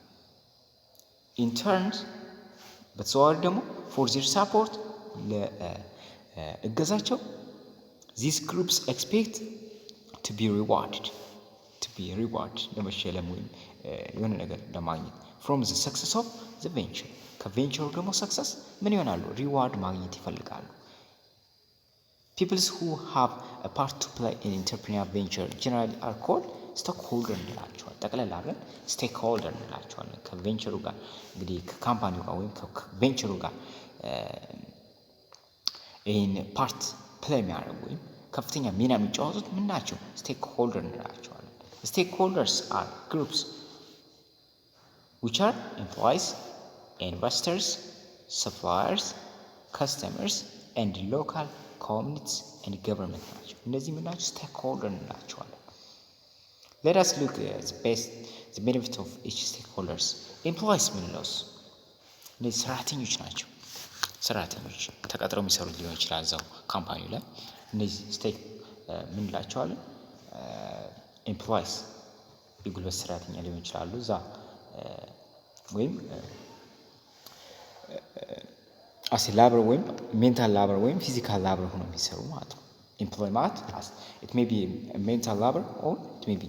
ኢንተርንስ በተዘዋዋሪ ደግሞ ፎር ዜር ሳፖርት ለእገዛቸው ዚስ ግሩፕስ ኤክስፔክት ቱ ቢ ሪዋርድድ ለመሸለም ወይም የሆነ ነገር ለማግኘት ፍሮም ዘ ሰክሰስ ኦፍ ዘ ቬንቸር ከቬንቸሩ ደግሞ ሰክሰስ ምን ይሆናሉ ሪዋርድ ማግኘት ይፈልጋሉ። ፒፕልስ ሁ ሃቭ አ ፓርት ቱ ፕሌይ ኢን ኢንተርፕሪኒየር ቬንቸር ጀነራሊ አር ኮልድ ስቶክ ሆልደር እንላቸዋል። ጠቅለል አድርገን ስቴክ ሆልደር እንላቸዋለን። ከቬንቸሩ ጋር እንግዲህ ከካምፓኒው ጋር ወይም ከቬንቸሩ ጋር ይህን ፓርት ፕሌይ የሚያደርጉ ወይም ከፍተኛ ሚና የሚጫወቱት ምን ናቸው? ስቴክ ሆልደር እንላቸዋለን። ስቴክ ሆልደርስ አር ግሩፕስ which are employees, investors, suppliers, customers and local communities and government ናቸው። እነዚህ ምን ናቸው? ስቴክ ሆልደር እንላቸዋለን። let us look at the benefit of each stakeholders. employees ምንለውስ እነዚህ ሰራተኞች ናቸው። ሰራተኞች ተቀጥረው የሚሰሩት ሊሆን ይችላል እዛው ካምፓኒው ላይ። እነዚህ ስቴክ ምንላቸዋለን? ኤምፕሎይስ የጉልበት ሰራተኛ ሊሆን ይችላሉ እዛ ወይም አስ ላበር ወይም ሜንታል ላበር ወይም ፊዚካል ላበር ሆኖ የሚሰሩ ማለት ነው። ኤምፕሎይ ማለት ኢት ሜይ ቢ ሜንታል ላበር ኦር ኢት ሜይ ቢ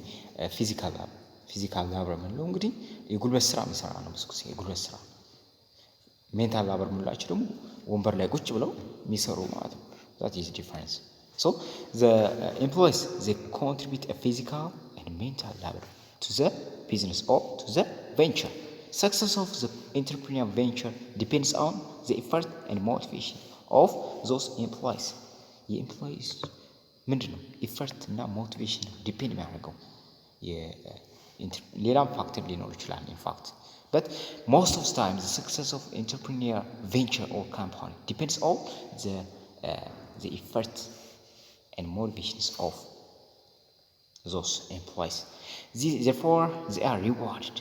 ፊዚካል ላበር። ፊዚካል ላበር የምንለው እንግዲህ የጉልበት ስራ የሚሰራ ነው። ብዙ ጊዜ የጉልበት ስራ። ሜንታል ላበር የምንላቸው ደግሞ ወንበር ላይ ቁጭ ብለው የሚሰሩ ማለት ነው። that is difference. so the employees they contribute a physical and mental labor to the business or to the venture. Success of the entrepreneurial venture depends on the effort and motivation of those employees. የኤምፕሎይስ ምንድን ነው? ኢፈርት እና ሞቲቬሽን ዲፔንድ የሚያደርገው ሌላም ፋክተር ሊኖር ይችላል ኢንፋክት but most of the time the success of entrepreneurial venture or company depends on the effort and motivations of those employees. Therefore they are rewarded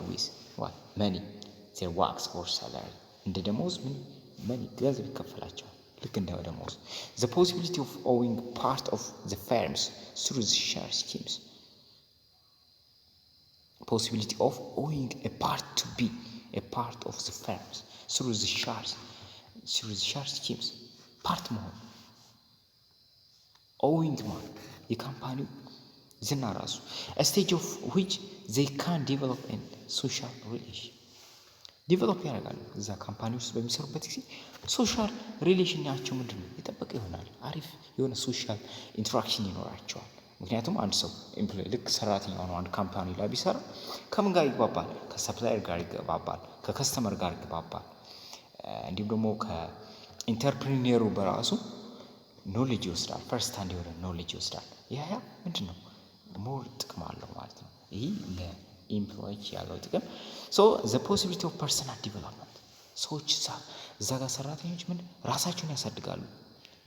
with what? money, their works or salary. እንደ ደሞዝ ምን ገንዘብ ይከፈላቸዋል ልክ እንደ ደሞዝ። the possibility of owning part of the firms through the share schemes. possibility of owning a part to be a part of the firms through the share schemes. ፓርት መሆን owing ማለት የካምፓኒው ዝና ራሱ a stage of which they can develop in social relation. ዲቨሎፕ ያደርጋሉ እዛ ካምፓኒ ውስጥ በሚሰሩበት ጊዜ ሶሻል ሪሌሽናቸው ምንድን ነው? የጠበቀ ይሆናል። አሪፍ የሆነ ሶሻል ኢንተራክሽን ይኖራቸዋል። ምክንያቱም አንድ ሰው ኤምፕሎይ ልክ ሰራተኛ ሆኖ አንድ ካምፓኒ ላይ ቢሰራ ከምን ጋር ይግባባል? ከሰፕላየር ጋር ይግባባል፣ ከከስተመር ጋር ይግባባል። እንዲሁም ደግሞ ከኢንተርፕሪኒየሩ በራሱ ኖሌጅ ይወስዳል። ፈርስት ሃንድ የሆነ ኖሌጅ ይወስዳል። ያ ምንድን ነው? ሞር ጥቅም አለው ማለት ነው። ይህ ለኢምፕሎይ ያለው ጥቅም so the possibility of personal development. ሰዎች እዛ ጋር ሰራተኞች ምን ራሳቸውን ያሳድጋሉ፣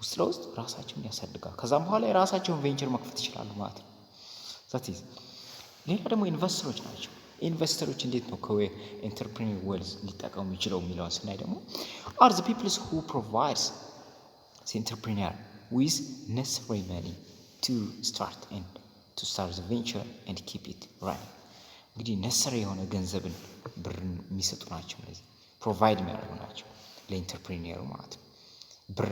ውስጥ ለውስጥ ራሳቸውን ያሳድጋሉ። ከዛም በኋላ የራሳቸውን ቬንቸር መክፈት ይችላሉ ማለት ነው። ሌላ ደግሞ ኢንቨስተሮች ናቸው። ኢንቨስተሮች እንዴት ነው ከኢንተርፕሪኒየር ዌልዝ ሊጠቀሙ የሚችለው የሚለውን ስናይ ደግሞ are the people who provides the entrepreneur with necessary money to start the venture and keep it running. እንግዲህ ነሰሪ የሆነ ገንዘብን ብርን የሚሰጡ ናቸው። እነዚህ ፕሮቫይድ የሚያደርጉ ናቸው ለኢንተርፕሪኒየሩ ማለት ነው። ብር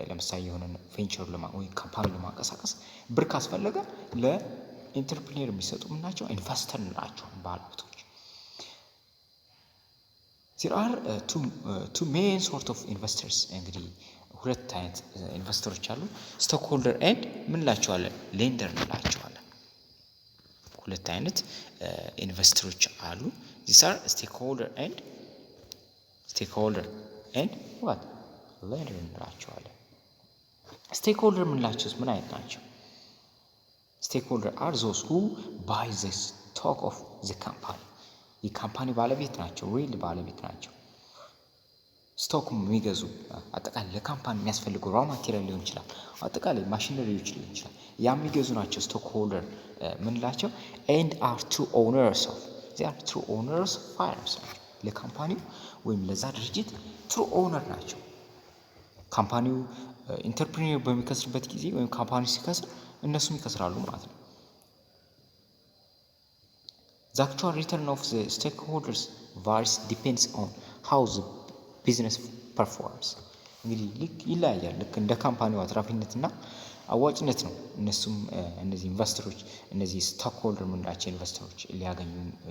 ለምሳሌ የሆነ ቬንቸር ወይ ካምፓኒ ለማንቀሳቀስ ብር ካስፈለገ ለኢንተርፕሪኒየር የሚሰጡ ምን ናቸው? ኢንቨስተር ናቸው ባለሀብቶች። there are two main sort of investors. እንግዲህ ሁለት አይነት ኢንቨስተሮች አሉ። ስቶክ ሆልደር ኤንድ ምን እንላቸዋለን? ሌንደር እንላቸዋለን። ሁለት አይነት ኢንቨስተሮች አሉ። these are stakeholder and what lender እንላቸዋለን። ስቴክሆልደር የምንላቸውስ ምን አይነት ናቸው? ስቴክሆልደር are those who buy the stock of the company. የካምፓኒ ባለቤት ናቸው፣ ሪል ባለቤት ናቸው። ስቶክ የሚገዙ አጠቃላይ ለካምፓኒ የሚያስፈልገው ራው ማቴሪያል ሊሆን ይችላል፣ አጠቃላይ ማሽነሪዎች ሊሆን ይችላል። ያ የሚገዙ ናቸው ስቶክ ሆልደር ምንላቸው። and are true owners of firms ናቸው። ለካምፓኒው ወይም ለዛ ድርጅት ትሩ ኦነር ናቸው። ካምፓኒው ኢንተርፕሪነር በሚከስርበት ጊዜ ወይም ካምፓኒ ሲከስር እነሱም ይከስራሉ ማለት ነው። The actual return of the stakeholders varies depends on how the business performs. እንግዲህ ይለያያል። ልክ እንደ ካምፓኒው አትራፊነትና አዋጭነት ነው። እነሱም እነዚህ ኢንቨስተሮች እነዚህ ስቶክ ሆልደር የምንላቸው ኢንቨስተሮች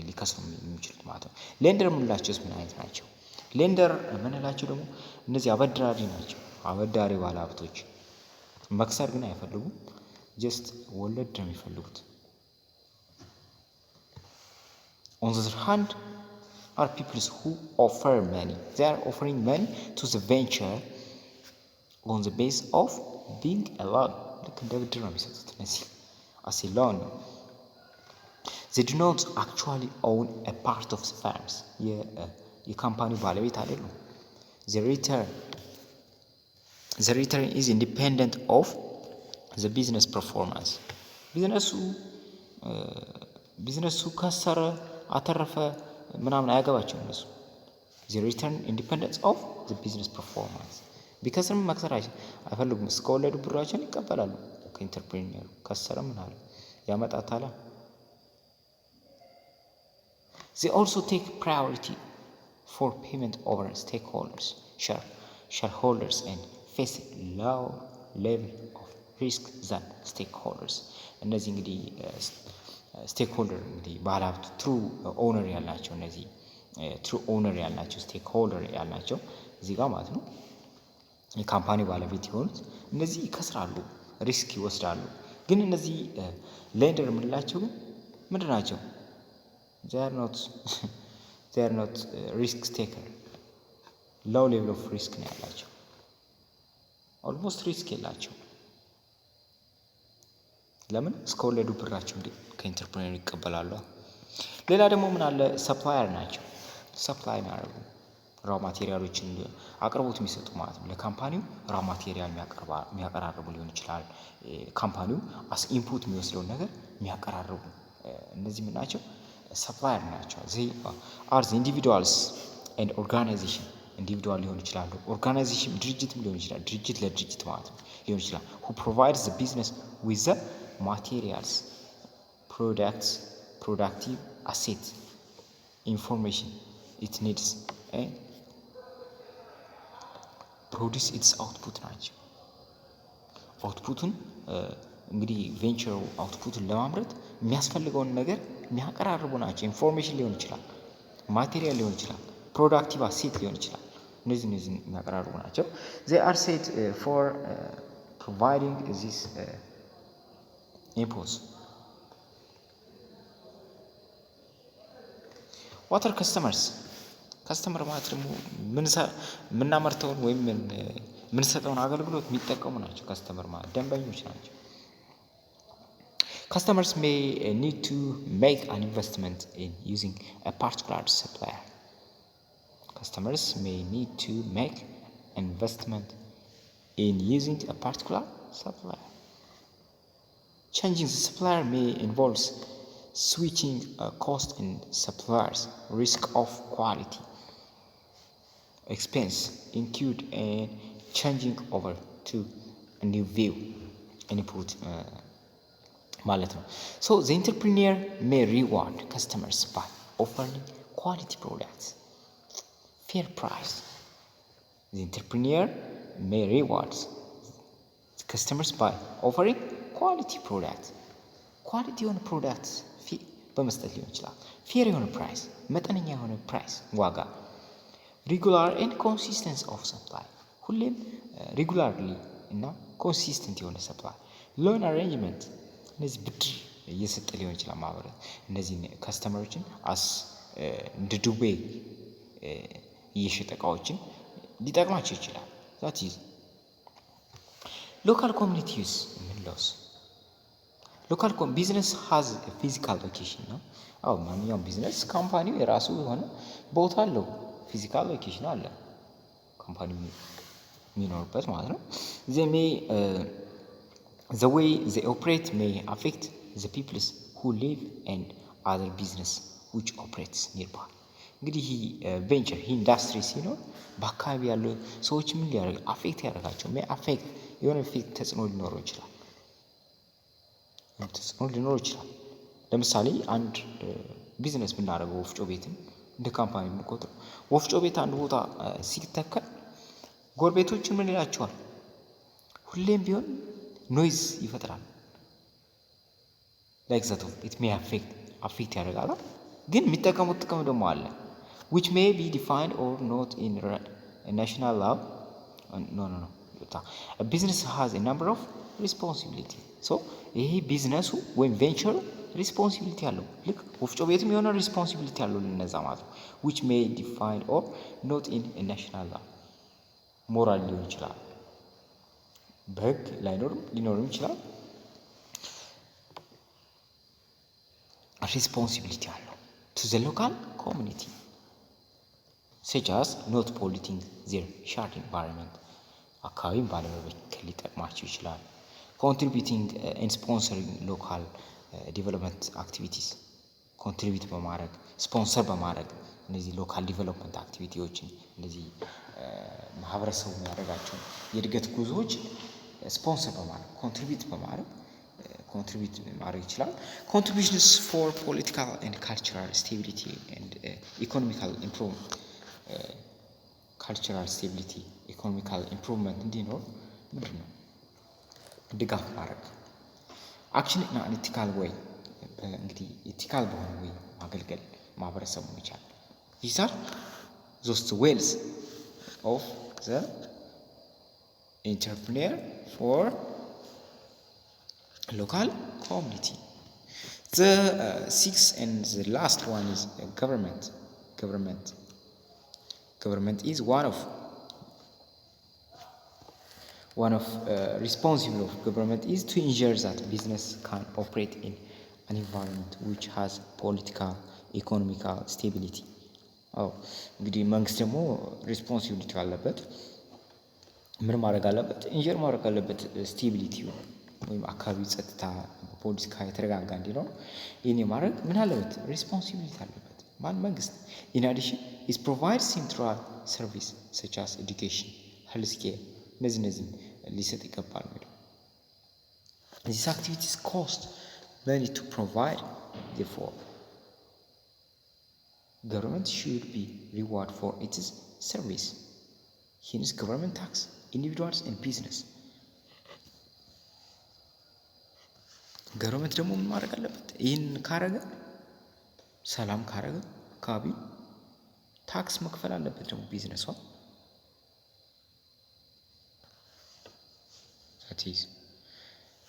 ሊከስሩ የሚችሉት ማለት ነው። ሌንደር የምንላቸውስ ምን አይነት ናቸው? ሌንደር የምንላቸው ደግሞ እነዚህ አበዳሪ ናቸው። አበዳሪ ባለሀብቶች መክሰር ግን አይፈልጉም። ጀስት ወለድ ነው የሚፈልጉት። On the other hand are people who offer money. They are offering money to the venture on the base of being a loan. ልክ እንደ ብድር ነው የሚሰጡት እነዚህ as a loan. They do not actually own a part of the firms. የካምፓኒው ባለቤት አይደሉም። The return is independent of the business performance. ቢዝነሱ ከሰረ አተረፈ ምናምን አያገባቸውም እነሱ። The return independence of the business performance. ቢከስርም መክሰር አይፈልጉም። እስከወለዱ ብራቸውን ይቀበላሉ ከኢንተርፕሪነሩ። ከሰረ ምን አለ ያመጣታል። They also take priority for payment over stakeholders, shareholders, and face lower level of risk than stakeholders. እነዚህ እንግዲህ ስቴክሆልደር እንግዲህ ባለሀብት ትሩ ኦነር ያልናቸው እነዚህ ትሩ ኦነር ያልናቸው ስቴክሆልደር ያልናቸው እዚህ ጋር ማለት ነው የካምፓኒ ባለቤት የሆኑት እነዚህ ይከስራሉ፣ ሪስክ ይወስዳሉ። ግን እነዚህ ሌንደር የምንላቸው ግን ምንድን ናቸው? they are not risk taker. low level of risk ነው ያላቸው። ኦልሞስት ሪስክ የላቸው። ለምን? እስከወለዱ ብራቸው እንዴ ከኢንተርፕሪነር ይቀበላሉ። ሌላ ደግሞ ምን አለ? ሰፕላየር ናቸው። ሰፕላይ የሚያደርጉ ራ ማቴሪያሎችን አቅርቦት የሚሰጡ ማለት ነው። ለካምፓኒው ራ ማቴሪያል የሚያቀራርቡ ሊሆን ይችላል። ካምፓኒው አስ ኢንፑት የሚወስደውን ነገር የሚያቀራርቡ እነዚህ ምን ናቸው? ሰፕላየር ናቸው። they are the individuals and organization ኢንዲቪዱዋል ሊሆን ይችላሉ። ኦርጋናይዜሽን ድርጅትም ሊሆን ይችላል። ድርጅት ለድርጅት ማለት ነው ሊሆን ይችላል። who provides the business with the materials, products, productive asset, information it needs and produce its output ናቸው። አውትፑቱን እንግዲህ ቬንቸሩ አውትፑቱን ለማምረት የሚያስፈልገውን ነገር የሚያቀራርቡ ናቸው። ኢንፎርሜሽን ሊሆን ይችላል፣ ማቴሪያል ሊሆን ይችላል፣ ፕሮዳክቲቭ አሴት ሊሆን ይችላል። እነዚህ የሚያቀራርቡ ናቸው። they are set for providing this inputs. what are customers? ከስተመር ማለት ደግሞ የምናመርተውን ወይም የምንሰጠውን አገልግሎት የሚጠቀሙ ናቸው። ከስተመር ማለት ደንበኞች ናቸው። Customers may need to make an investment in using a particular supplier. Customers may need to make an investment in using a particular supplier. Changing the supplier may involve switching cost and suppliers, risk of quality, expense incurred, and changing over to a new view input ማለት ነው። So the entrepreneur may reward customers by offering quality products, fair price. The entrepreneur may reward customers by offering quality products. ኳሊቲ የሆነ ፕሮዳክት በመስጠት ሊሆን ይችላል። ፌር የሆነ ፕራይስ፣ መጠነኛ የሆነ ፕራይስ ዋጋ። ሪጉላር ኤንድ ኮንሲስተንስ ኦፍ ሰፕላይ፣ ሁሌም ሪጉላርሊ እና ኮንሲስተንት የሆነ ሰፕላይ። ሎን አሬንጅመንት፣ እነዚህ ብድር እየሰጠ ሊሆን ይችላል ማህበረት እነዚህ ከስተመሮችን እንደ ዱቤ እየሸጠ እቃዎችን ሊጠቅማቸው ይችላል። ዛት ኢዝ ሎካል ኮሚኒቲስ የምንለውስ ሎካል ቢዝነስ ሀዝ ፊዚካል ሎኬሽን ነው። አዎ ማንኛውም ቢዝነስ ካምፓኒው የራሱ የሆነ ቦታ አለው። ፊዚካል ሎኬሽን አለ ካምፓኒው የሚኖርበት ማለት ነው። the way they operate may affect the people who live and other business which operates nearby. እንግዲህ ቬንቸር ኢንዱስትሪ ሲኖር በአካባቢ ያሉ ሰዎች ምን ሊያደርግ አፌክት ያደርጋቸው may affect የሆነ ኢፌክት ተጽዕኖ ሊኖረው ይችላል። ለምሳሌ አንድ ቢዝነስ ብናደርገው ወፍጮ ቤትን እንደ ካምፓኒ ብንቆጥረው ወፍጮ ቤት አንድ ቦታ ሲተከል ጎረቤቶችን ምን ይላቸዋል? ሁሌም ቢሆን ኖይዝ ይፈጥራል። ላይክ ዛት ኢት ሜይ አፌክት ያደርጋል። ግን የሚጠቀሙት ጥቅም ደግሞ አለ which may be defined or not in national law. No. A business has a number of responsibility. So ይሄ ቢዝነሱ ወይም ቬንቸሩ ሪስፖንሲቢሊቲ አለው። ልክ ወፍጮ ቤትም የሆነ ሪስፖንሲቢሊቲ አለው ለነዛ ማለት ነው። which may define or not in a national law. ሞራል ሊሆን ይችላል፣ በህግ ሊኖርም ይችላል። ሪስፖንሲቢሊቲ አለው to the local community such as not polluting their shared environment. አካባቢን ባለመበከል ሊጠቅማቸው ይችላል። contributing and sponsoring local development activities. ኮንትሪቢዩት በማድረግ ስፖንሰር በማድረግ እነዚህ ሎካል ዲቨሎፕመንት አክቲቪቲዎችን እነዚህ ማህበረሰቡ የሚያደርጋቸው የእድገት ጉዞዎች ስፖንሰር በማድረግ ኮንትሪቢዩት ማድረግ ይችላል። contributions for political and cultural stability and economical improvement እንዲኖር ምንድን ነው ድጋፍ ማድረግ። አክሽን እና ኢቲካል ወይ እንግዲህ ኢቲካል በሆነ ወይ ማገልገል ማህበረሰቡ ይቻላል። these are those ways of the entrepreneur for local community. The sixth and the last one is government. Government is one of responsible of government is to ensure that business can operate in an environment which has political, economical stability. እንግዲህ መንግስት ደግሞ ሪስፖንሲቢሊቲ አለበት። ምን ማድረግ አለበት? ኢንጀር ማድረግ አለበት ስቴቢሊቲ ወይም አካባቢ ጸጥታ ፖለቲካ የተረጋጋ እንዲኖር ይህን ማድረግ ምን አለበት? ሪስፖንሲቢሊቲ አለበት። ማን? መንግስት። in addition is provide central service such as education, health care እነዚህ ሊሰጥ ይገባል ነው። these activities cost money to provide. Therefore government should be rewarded for its service. Hence government tax individuals and business. government ደግሞ ምን ማድረግ አለበት? ይህን ካረገ ሰላም ካረገ አካባቢ ታክስ መክፈል አለበት ደግሞ ቢዝነሷ። that is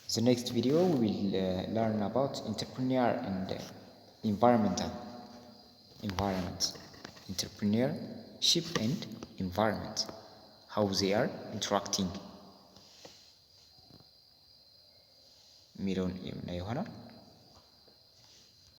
the next video we will learn about entrepreneurial and environment. Entrepreneurship and environment, how they are interacting የሚለውን የምናየው ይሆናል።